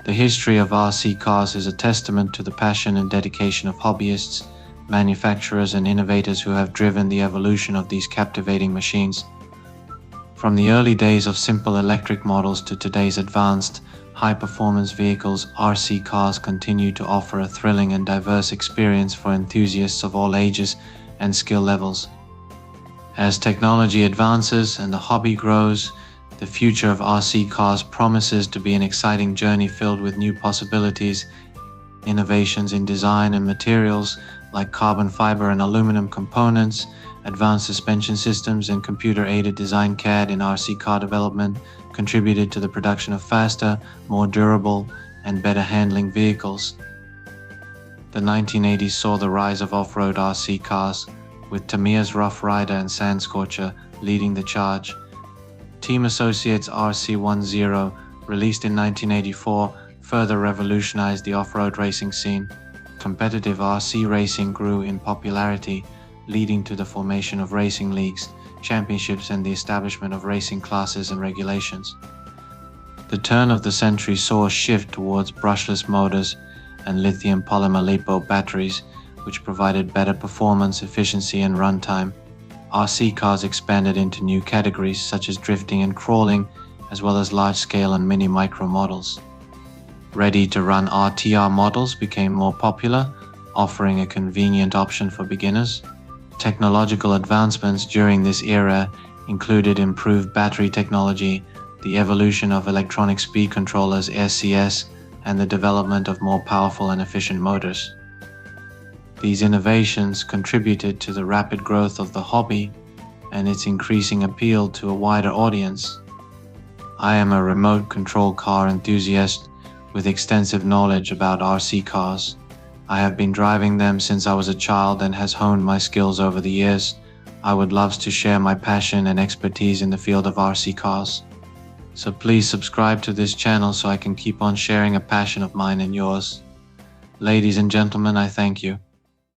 The history of RC cars is a testament to the passion and dedication of hobbyists, manufacturers, and innovators who have driven the evolution of these captivating machines. From the early days of simple electric models to today's advanced, high-performance vehicles, RC cars continue to offer a thrilling and diverse experience for enthusiasts of all ages and skill levels. As technology advances and the hobby grows, the future of RC cars promises to be an exciting journey filled with new possibilities. Innovations in design and materials like carbon fiber and aluminum components, advanced suspension systems, and computer-aided design CAD in RC car development contributed to the production of faster, more durable, and better handling vehicles. The 1980s saw the rise of off-road RC cars, with Tamiya's Rough Rider and Sandscorcher leading the charge. Team Associates RC10, released in 1984, further revolutionized the off-road racing scene. Competitive RC racing grew in popularity, leading to the formation of racing leagues, championships, and the establishment of racing classes and regulations. The turn of the century saw a shift towards brushless motors and lithium polymer LiPo batteries, which provided better performance, efficiency, and runtime. RC cars expanded into new categories such as drifting and crawling, as well as large-scale and mini-micro models. Ready-to-run RTR models became more popular, offering a convenient option for beginners. Technological advancements during this era included improved battery technology, the evolution of electronic speed controllers (SCS), and the development of more powerful and efficient motors. These innovations contributed to the rapid growth of the hobby and its increasing appeal to a wider audience. I am a remote control car enthusiast with extensive knowledge about RC cars. I have been driving them since I was a child and has honed my skills over the years. I would love to share my passion and expertise in the field of RC cars. So please subscribe to this channel so I can keep on sharing a passion of mine and yours. Ladies and gentlemen, I thank you.